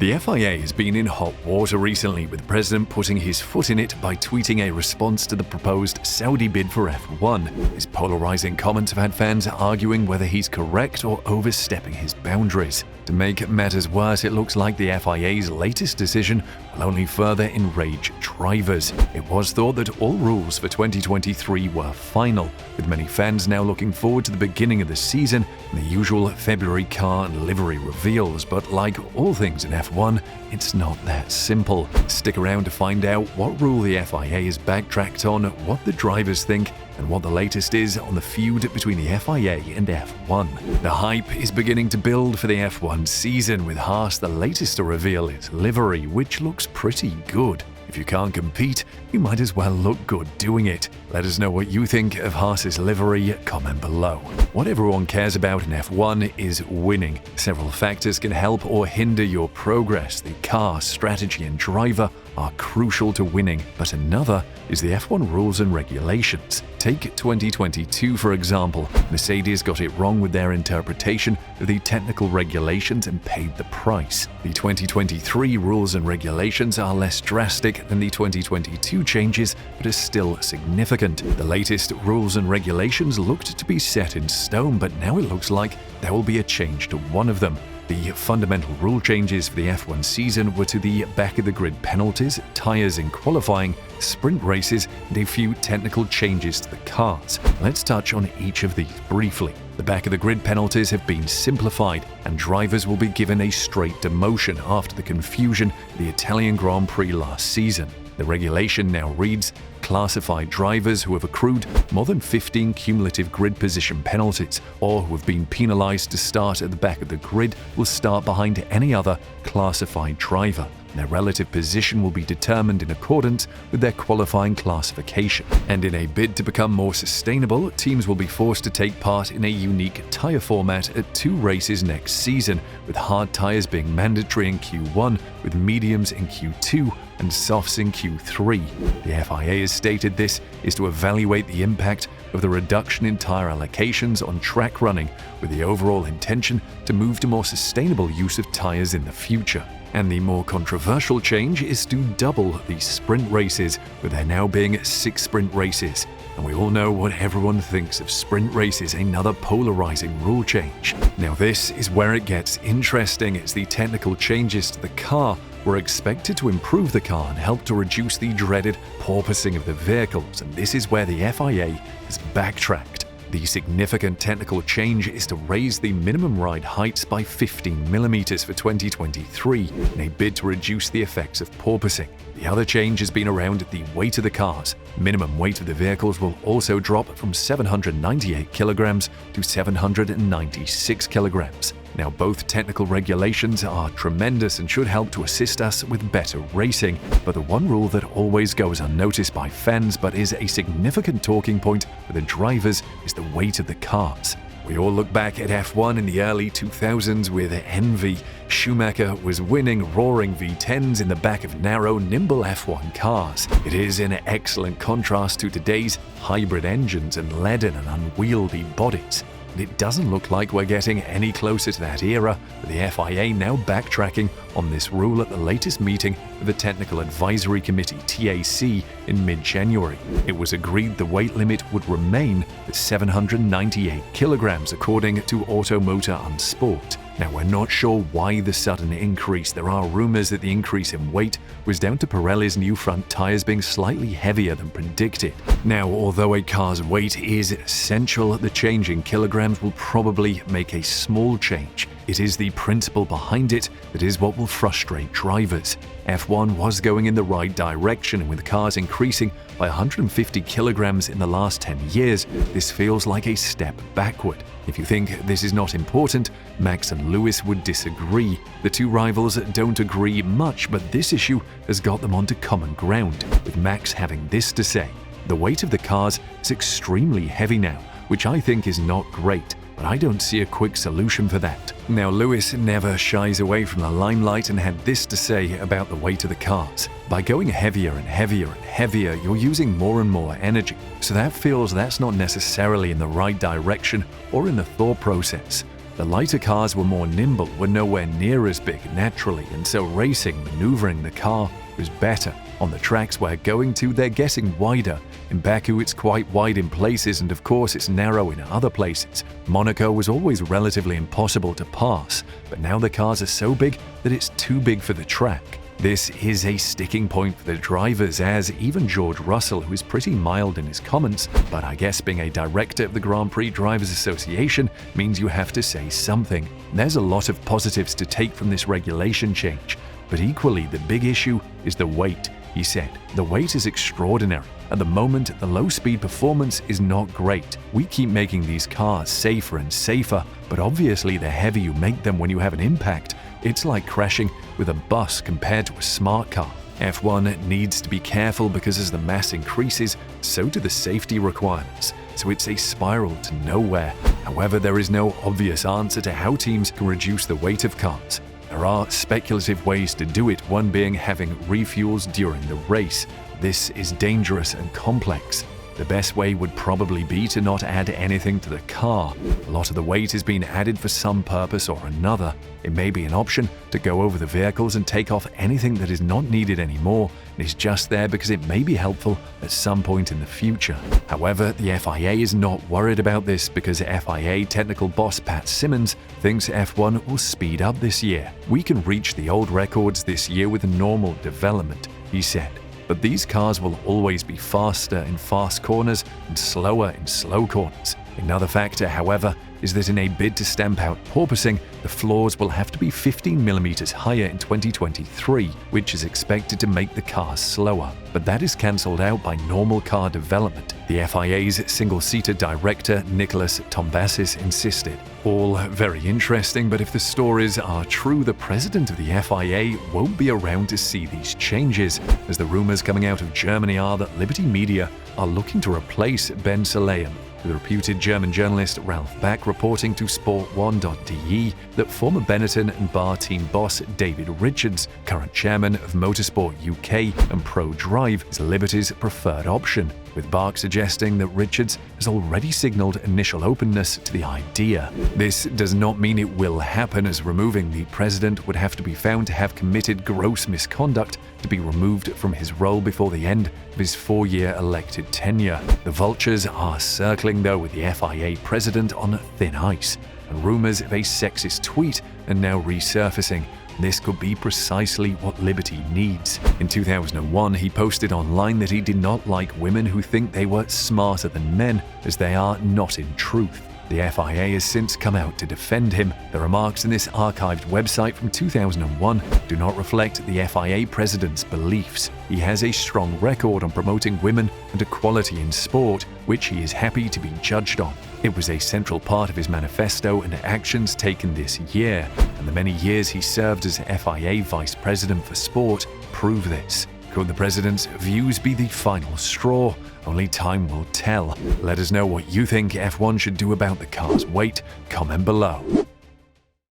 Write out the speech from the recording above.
The FIA has been in hot water recently, with the president putting his foot in it by tweeting a response to the proposed Saudi bid for F1. His polarising comments have had fans arguing whether he's correct or overstepping his boundaries. To make matters worse, it looks like the FIA's latest decision will only further enrage drivers. It was thought that all rules for 2023 were final, with many fans now looking forward to the beginning of the season and the usual February car and livery reveals. But like all things in F1, it's not that simple. Stick around to find out what rule the FIA has backtracked on, what the drivers think, and what the latest is on the feud between the FIA and F1. The hype is beginning to build for the F1 season, with Haas the latest to reveal its livery, which looks pretty good. If you can't compete, you might as well look good doing it. Let us know what you think of Haas's livery, comment below. What everyone cares about in F1 is winning. Several factors can help or hinder your progress. The car, strategy, and driver are crucial to winning, but another is the F1 rules and regulations. Take 2022 for example. Mercedes got it wrong with their interpretation of the technical regulations and paid the price. The 2023 rules and regulations are less drastic than the 2022 changes, but are still significant. The latest rules and regulations looked to be set in stone, but now it looks like there will be a change to one of them. The fundamental rule changes for the F1 season were to the back-of-the-grid penalties, tyres in qualifying, sprint races, and a few technical changes to the cars. Let's touch on each of these briefly. The back-of-the-grid penalties have been simplified, and drivers will be given a straight demotion after the confusion of the Italian Grand Prix last season. The regulation now reads, classified drivers who have accrued more than 15 cumulative grid position penalties or who have been penalized to start at the back of the grid will start behind any other classified driver. Their relative position will be determined in accordance with their qualifying classification. And in a bid to become more sustainable, teams will be forced to take part in a unique tyre format at 2 races next season, with hard tyres being mandatory in Q1, with mediums in Q2, and softs in Q3. The FIA has stated this is to evaluate the impact of the reduction in tyre allocations on track running, with the overall intention to move to more sustainable use of tyres in the future. And the more controversial change is to double the sprint races, with there now being 6 sprint races. And we all know what everyone thinks of sprint races, another polarising rule change. Now this is where it gets interesting, as the technical changes to the car were expected to improve the car and help to reduce the dreaded porpoising of the vehicles, and this is where the FIA has backtracked. The significant technical change is to raise the minimum ride heights by 15mm for 2023 in a bid to reduce the effects of porpoising. The other change has been around the weight of the cars. Minimum weight of the vehicles will also drop from 798 kilograms to 796 kilograms. Now, both technical regulations are tremendous and should help to assist us with better racing, but the one rule that always goes unnoticed by fans but is a significant talking point for the drivers is the weight of the cars. We all look back at F1 in the early 2000s with envy. Schumacher was winning roaring V10s in the back of narrow, nimble F1 cars. It is in excellent contrast to today's hybrid engines and leaden and unwieldy bodies. And it doesn't look like we're getting any closer to that era, with the FIA now backtracking on this rule at the latest meeting of the Technical Advisory Committee (TAC) in mid-January. It was agreed the weight limit would remain at 798 kilograms, according to Automotor and Sport. Now, we're not sure why the sudden increase. There are rumors that the increase in weight was down to Pirelli's new front tires being slightly heavier than predicted. Now, although a car's weight is essential, the change in kilograms will probably make a small change. It is the principle behind it that is what will frustrate drivers. F1 was going in the right direction, and with cars increasing by 150 kilograms in the last 10 years, this feels like a step backward. If you think this is not important, Max and Lewis would disagree. The two rivals don't agree much, but this issue has got them onto common ground, with Max having this to say: the weight of the cars is extremely heavy now, which I think is not great, but I don't see a quick solution for that. Now, Lewis never shies away from the limelight and had this to say about the weight of the cars: by going heavier and heavier and heavier, you're using more and more energy. So that feels that's not necessarily in the right direction or in the thought process. The lighter cars were more nimble, were nowhere near as big naturally, and so racing, maneuvering the car was better. On the tracks we're going to, they're getting wider. In Baku, it's quite wide in places, and of course it's narrow in other places. Monaco was always relatively impossible to pass, but now the cars are so big that it's too big for the track. This is a sticking point for the drivers, as even George Russell, who is pretty mild in his comments, but I guess being a director of the Grand Prix Drivers Association means you have to say something. There's a lot of positives to take from this regulation change, but equally the big issue is the weight. He said, "The weight is extraordinary. At the moment, the low-speed performance is not great. We keep making these cars safer and safer, but obviously the heavier you make them when you have an impact, it's like crashing with a bus compared to a smart car." F1 needs to be careful because as the mass increases, so do the safety requirements. So it's a spiral to nowhere. However, there is no obvious answer to how teams can reduce the weight of cars. There are speculative ways to do it, one being having refuels during the race. This is dangerous and complex. The best way would probably be to not add anything to the car. A lot of the weight is being added for some purpose or another. It may be an option to go over the vehicles and take off anything that is not needed anymore and is just there because it may be helpful at some point in the future. However, the FIA is not worried about this because FIA technical boss Pat Simmons thinks F1 will speed up this year. "We can reach the old records this year with normal development," he said. But these cars will always be faster in fast corners and slower in slow corners. Another factor, however, is that in a bid to stamp out porpoising, the floors will have to be 15 millimeters higher in 2023, which is expected to make the cars slower. But that is cancelled out by normal car development. The FIA's single-seater director, Nicholas Tombazis, insisted. All very interesting, but if the stories are true, the president of the FIA won't be around to see these changes, as the rumors coming out of Germany are that Liberty Media are looking to replace Ben Sulayem, with reputed German journalist Ralph Back reporting to Sport1.de that former Benetton and Bar team boss David Richards, current chairman of Motorsport UK and Pro Drive, is Liberty's preferred option, with Bark suggesting that Richards has already signaled initial openness to the idea. This does not mean it will happen, as removing the president would have to be found to have committed gross misconduct to be removed from his role before the end of his 4-year elected tenure. The vultures are circling, though, with the FIA president on thin ice, and rumors of a sexist tweet are now resurfacing. This could be precisely what Liberty needs. In 2001, he posted online that he did not like women who think they were smarter than men, as they are not in truth. The FIA has since come out to defend him. The remarks in this archived website from 2001 do not reflect the FIA president's beliefs. He has a strong record on promoting women and equality in sport, which he is happy to be judged on. It was a central part of his manifesto and actions taken this year, and the many years he served as FIA Vice President for Sport prove this. Could the president's views be the final straw? Only time will tell. Let us know what you think F1 should do about the car's weight. Comment below.